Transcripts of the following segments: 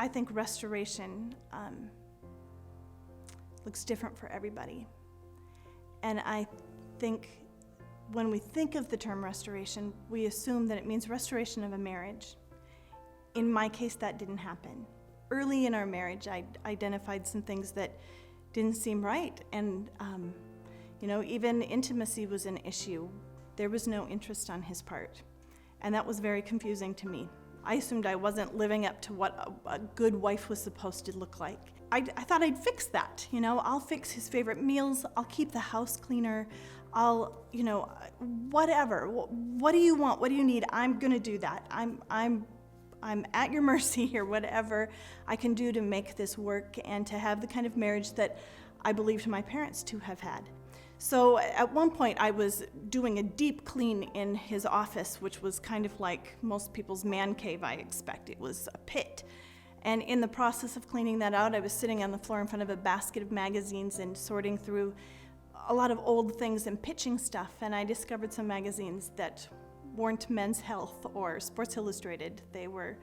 I think restoration looks different for everybody. And I think when we think of the term restoration, we assume that it means restoration of a marriage. In my case, that didn't happen. Early in our marriage, I identified some things that didn't seem right, and even intimacy was an issue. There was no interest on his part, and that was very confusing to me. I assumed I wasn't living up to what a good wife was supposed to look like. I thought I'd fix that, I'll fix his favorite meals, I'll keep the house cleaner, I'll, whatever. What do you want? What do you need? I'm gonna do that. I'm at your mercy here, whatever I can do to make this work and to have the kind of marriage that I believed my parents to have had. So at one point I was doing a deep clean in his office, which was kind of like most people's man cave, I expect. It was a pit. And in the process of cleaning that out, I was sitting on the floor in front of a basket of magazines and sorting through a lot of old things and pitching stuff, and I discovered some magazines that weren't Men's Health or Sports Illustrated. They were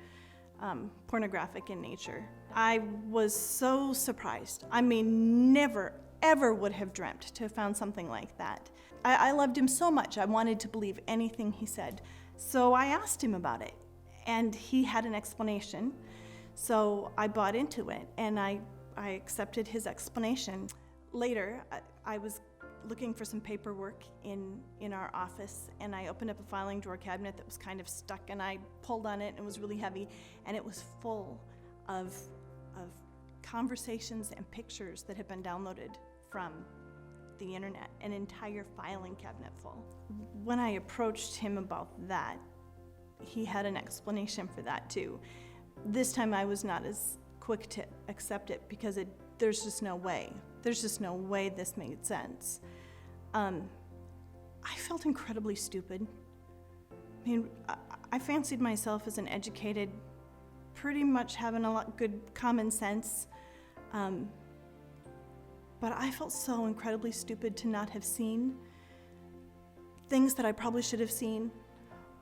pornographic in nature. I was so surprised. I mean, never, ever would have dreamt to have found something like that. I loved him so much, I wanted to believe anything he said. So I asked him about it, and he had an explanation. So I bought into it, and I accepted his explanation. Later, I was looking for some paperwork in our office, and I opened up a filing drawer cabinet that was kind of stuck, and I pulled on it, and it was really heavy, and it was full of conversations and pictures that had been downloaded from the internet, an entire filing cabinet full. When I approached him about that, he had an explanation for that too. This time I was not as quick to accept it because there's just no way. There's just no way this made sense. I felt incredibly stupid. I mean, I fancied myself as an educated, pretty much having a lot good common sense. But I felt so incredibly stupid to not have seen things that I probably should have seen,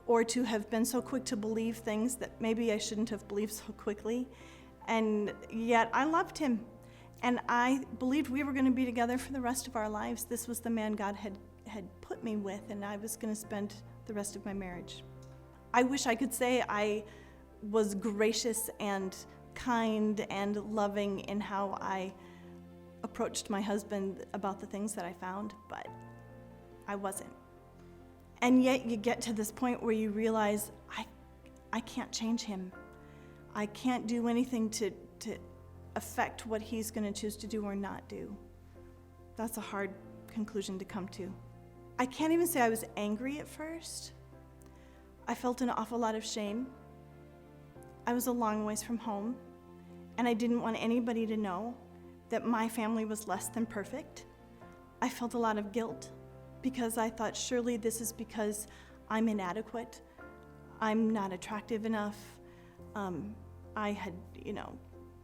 or to have been so quick to believe things that maybe I shouldn't have believed so quickly. And yet I loved him, and I believed we were going to be together for the rest of our lives. This was the man God had put me with, and I was going to spend the rest of my marriage. I wish I could say I was gracious and kind and loving in how I approached my husband about the things that I found, but I wasn't. And yet you get to this point where you realize, I can't change him. I can't do anything to affect what he's going to choose to do or not do. That's a hard conclusion to come to. I can't even say I was angry at first. I felt an awful lot of shame. I was a long ways from home, and I didn't want anybody to know that my family was less than perfect. I felt a lot of guilt, because I thought, surely this is because I'm inadequate. I'm not attractive enough. I had,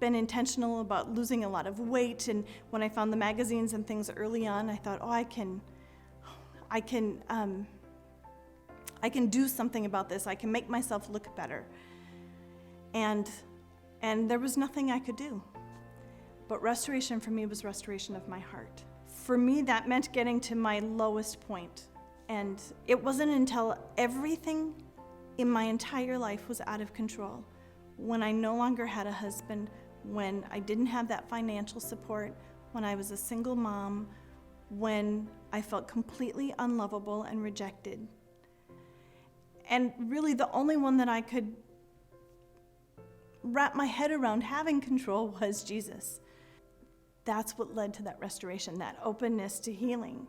been intentional about losing a lot of weight, and when I found the magazines and things early on, I thought, I can do something about this. I can make myself look better. And there was nothing I could do. But restoration for me was restoration of my heart. For me, that meant getting to my lowest point. And it wasn't until everything in my entire life was out of control, when I no longer had a husband, when I didn't have that financial support, when I was a single mom, when I felt completely unlovable and rejected. And really the only one that I could wrap my head around having control was Jesus. That's what led to that restoration, that openness to healing.